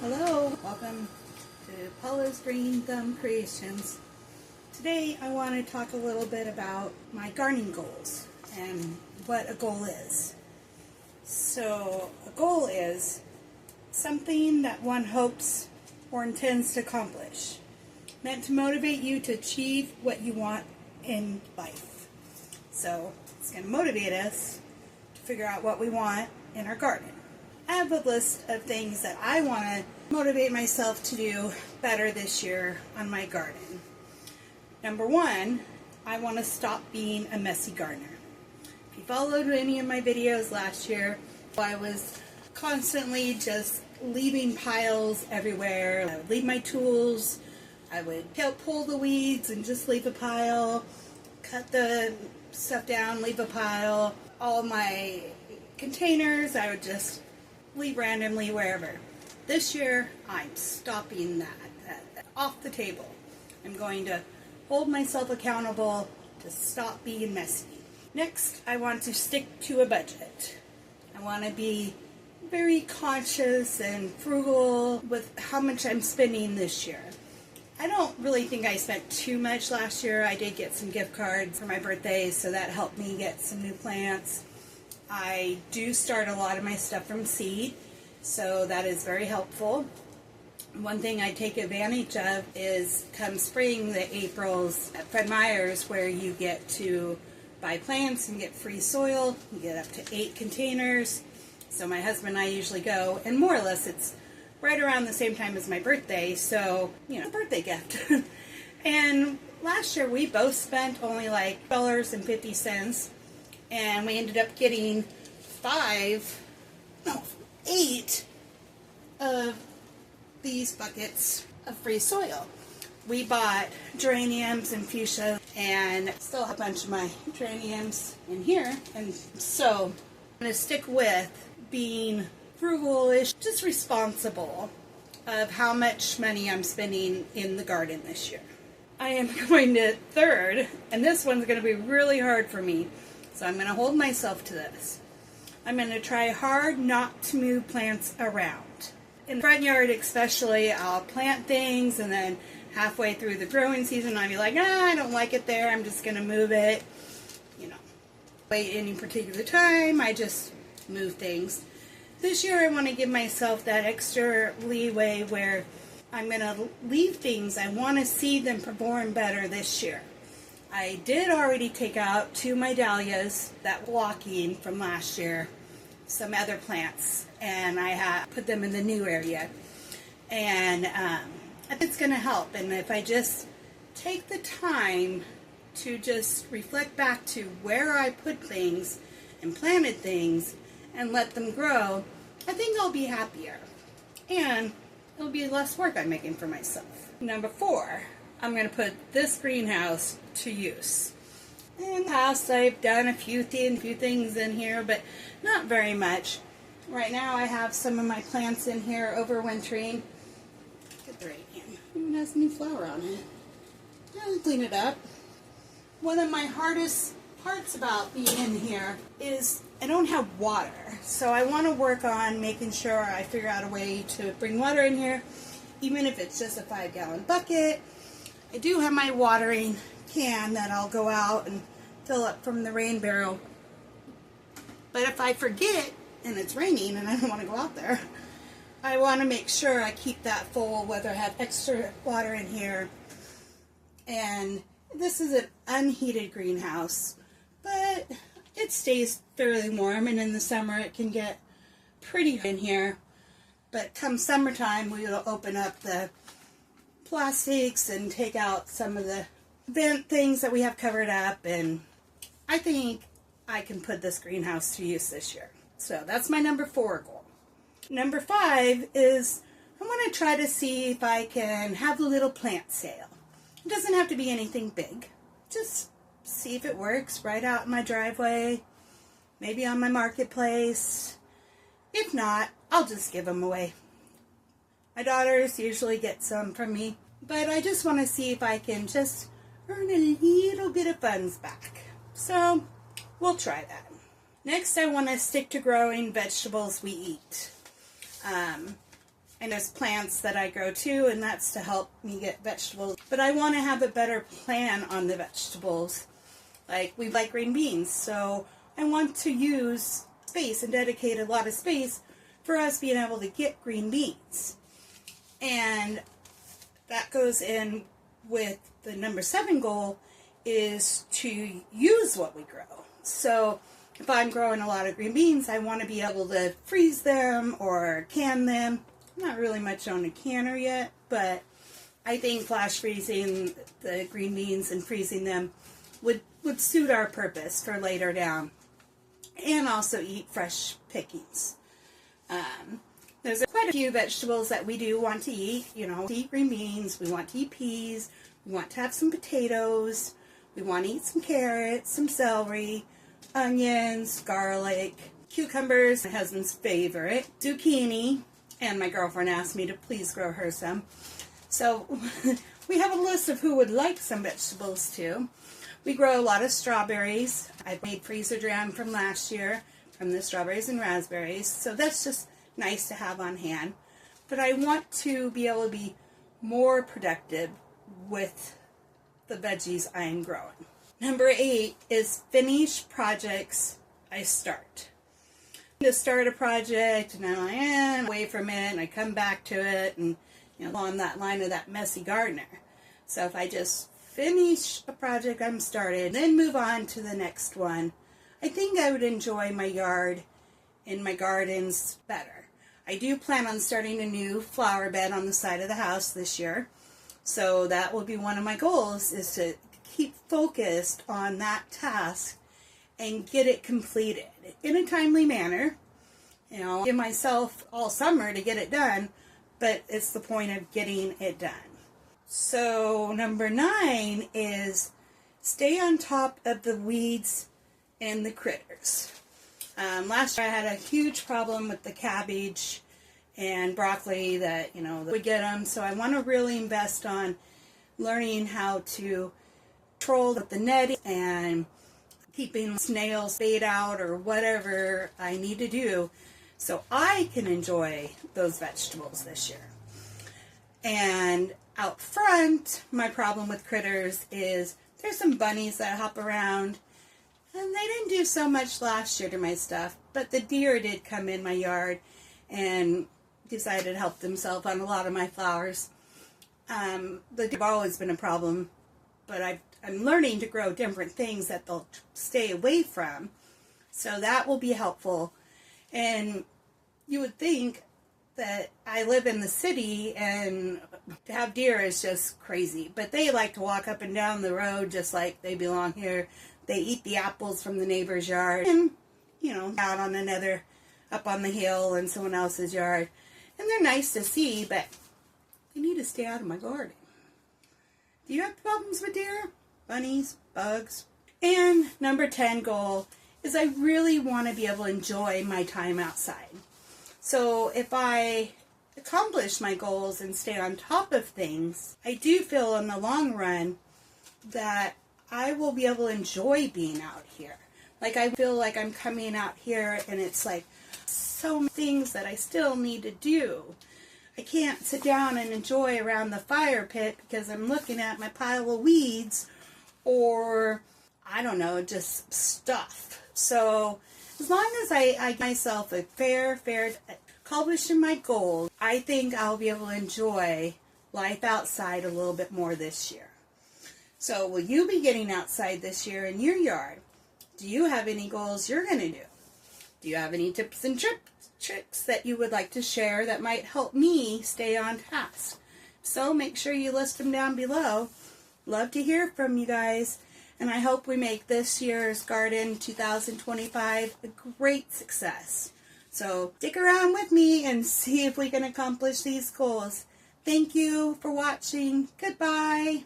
Hello, welcome to Paula's Green Thumb Creations. Today I want to talk a little bit about my gardening goals and what a goal is. So a goal is something that one hopes or intends to accomplish, meant to motivate you to achieve what you want in life. So it's going to motivate us to figure out what we want in our garden. I have a list of things that I want to motivate myself to do better this year on my garden. Number one, I want to stop being a messy gardener. If you followed any of my videos last year, I was constantly just leaving piles everywhere. I would leave my tools, I would pull the weeds and just leave a pile, cut the stuff down, leave a pile. All my containers, I would just leave randomly wherever. This year, I'm stopping that off the table. I'm going to hold myself accountable to stop being messy. Next, I want to stick to a budget. I want to be very conscious and frugal with how much I'm spending this year. I don't really think I spent too much last year. I did get some gift cards for my birthday, so that helped me get some new plants. I do start a lot of my stuff from seed, so that is very helpful. One thing I take advantage of is come spring, the Aprils at Fred Meyer's, where you get to buy plants and get free soil. You get up to 8 containers. So my husband and I usually go, and more or less it's right around the same time as my birthday, so, you know, birthday gift. And last year we both spent only like $2.50. And we ended up getting 8 of these buckets of free soil. We bought geraniums and fuchsia, and still have a bunch of my geraniums in here. And so I'm going to stick with being frugal-ish, just responsible of how much money I'm spending in the garden this year. I am going to third, and this one's going to be really hard for me. So I'm going to hold myself to this. I'm going to try hard not to move plants around. In the front yard especially, I'll plant things and then halfway through the growing season I'll be like, I don't like it there, I'm just going to move it. You know, wait any particular time, I just move things. This year I want to give myself that extra leeway where I'm going to leave things. I want to see them perform better this year. I did already take out 2 of my dahlias that were blocking from last year, some other plants, and I have put them in the new area. And I think it's going to help. And if I just take the time to just reflect back to where I put things and planted things and let them grow, I think I'll be happier. And it'll be less work I'm making for myself. Number 4. I'm going to put this greenhouse to use. In the past, I've done a few things in here, but not very much. Right now, I have some of my plants in here overwintering. Get the radium. It has new flower on it. I'll clean it up. One of my hardest parts about being in here is I don't have water. So I want to work on making sure I figure out a way to bring water in here, even if it's just a 5-gallon bucket. I do have my watering can that I'll go out and fill up from the rain barrel. But if I forget and it's raining and I don't want to go out there, I want to make sure I keep that full, whether I have extra water in here. And this is an unheated greenhouse, but it stays fairly warm, and in the summer it can get pretty in here. But come summertime, we will open up the plastics and take out some of the vent things that we have covered up, and I think I can put this greenhouse to use this year. So that's my number 4 goal. Number 5 is I want to try to see if I can have a little plant sale. It doesn't have to be anything big. Just see if it works right out in my driveway, maybe on my marketplace. If not, I'll just give them away. My daughters usually get some from me, but I just want to see if I can just earn a little bit of funds back. So we'll try that. Next, I want to stick to growing vegetables we eat. And there's plants that I grow too, and that's to help me get vegetables. But I want to have a better plan on the vegetables. Like, we like green beans, so I want to use space and dedicate a lot of space for us being able to get green beans. And that goes in with the number 7 goal, is to use what we grow. So if I'm growing a lot of green beans, I want to be able to freeze them or can them. I'm not really much on a canner yet, but I think flash freezing the green beans and freezing them would suit our purpose for later down. And also eat fresh pickings. There's quite a few vegetables that we do want to eat. You know, to eat green beans, we want to eat peas, we want to have some potatoes, we want to eat some carrots, some celery, onions, garlic, cucumbers, my husband's favorite, zucchini, and my girlfriend asked me to please grow her some. So we have a list of who would like some vegetables too. We grow a lot of strawberries. I made freezer jam from last year from the strawberries and raspberries, so that's just nice to have on hand. But I want to be able to be more productive with the veggies I'm growing. Number 8 is finish projects I start. To start a project and I'm like, away from it, and I come back to it, and along that line of that messy gardener. So if I just finish a project I'm started, then move on to the next one, I think I would enjoy my yard and my gardens better. I do plan on starting a new flower bed on the side of the house this year. So that will be one of my goals, is to keep focused on that task and get it completed in a timely manner. Give myself all summer to get it done, but it's the point of getting it done. So number 9 is stay on top of the weeds and the critters. Last year I had a huge problem with the cabbage and broccoli that, would get them. So I want to really invest on learning how to control the netting and keeping snails bait out or whatever I need to do so I can enjoy those vegetables this year. And out front, my problem with critters is there's some bunnies that hop around, and they didn't do so much last year to my stuff, but the deer did come in my yard and decided to help themselves on a lot of my flowers. The deer have always been a problem, but I'm learning to grow different things that they'll stay away from, so that will be helpful. And you would think that I live in the city and to have deer is just crazy, but they like to walk up and down the road just like they belong here. They eat the apples from the neighbor's yard and, out on up on the hill in someone else's yard. And they're nice to see, but they need to stay out of my garden. Do you have problems with deer? Bunnies? Bugs? And number 10 goal is I really want to be able to enjoy my time outside. So if I accomplish my goals and stay on top of things, I do feel in the long run that I will be able to enjoy being out here. Like, I feel like I'm coming out here and it's like so many things that I still need to do. I can't sit down and enjoy around the fire pit because I'm looking at my pile of weeds or, I don't know, just stuff. So as long as I give myself a fair accomplishing my goals, I think I'll be able to enjoy life outside a little bit more this year. So will you be getting outside this year in your yard? Do you have any goals you're going to do? Do you have any tips and tricks that you would like to share that might help me stay on task? So make sure you list them down below. Love to hear from you guys. And I hope we make this year's Garden 2025 a great success. So stick around with me and see if we can accomplish these goals. Thank you for watching. Goodbye.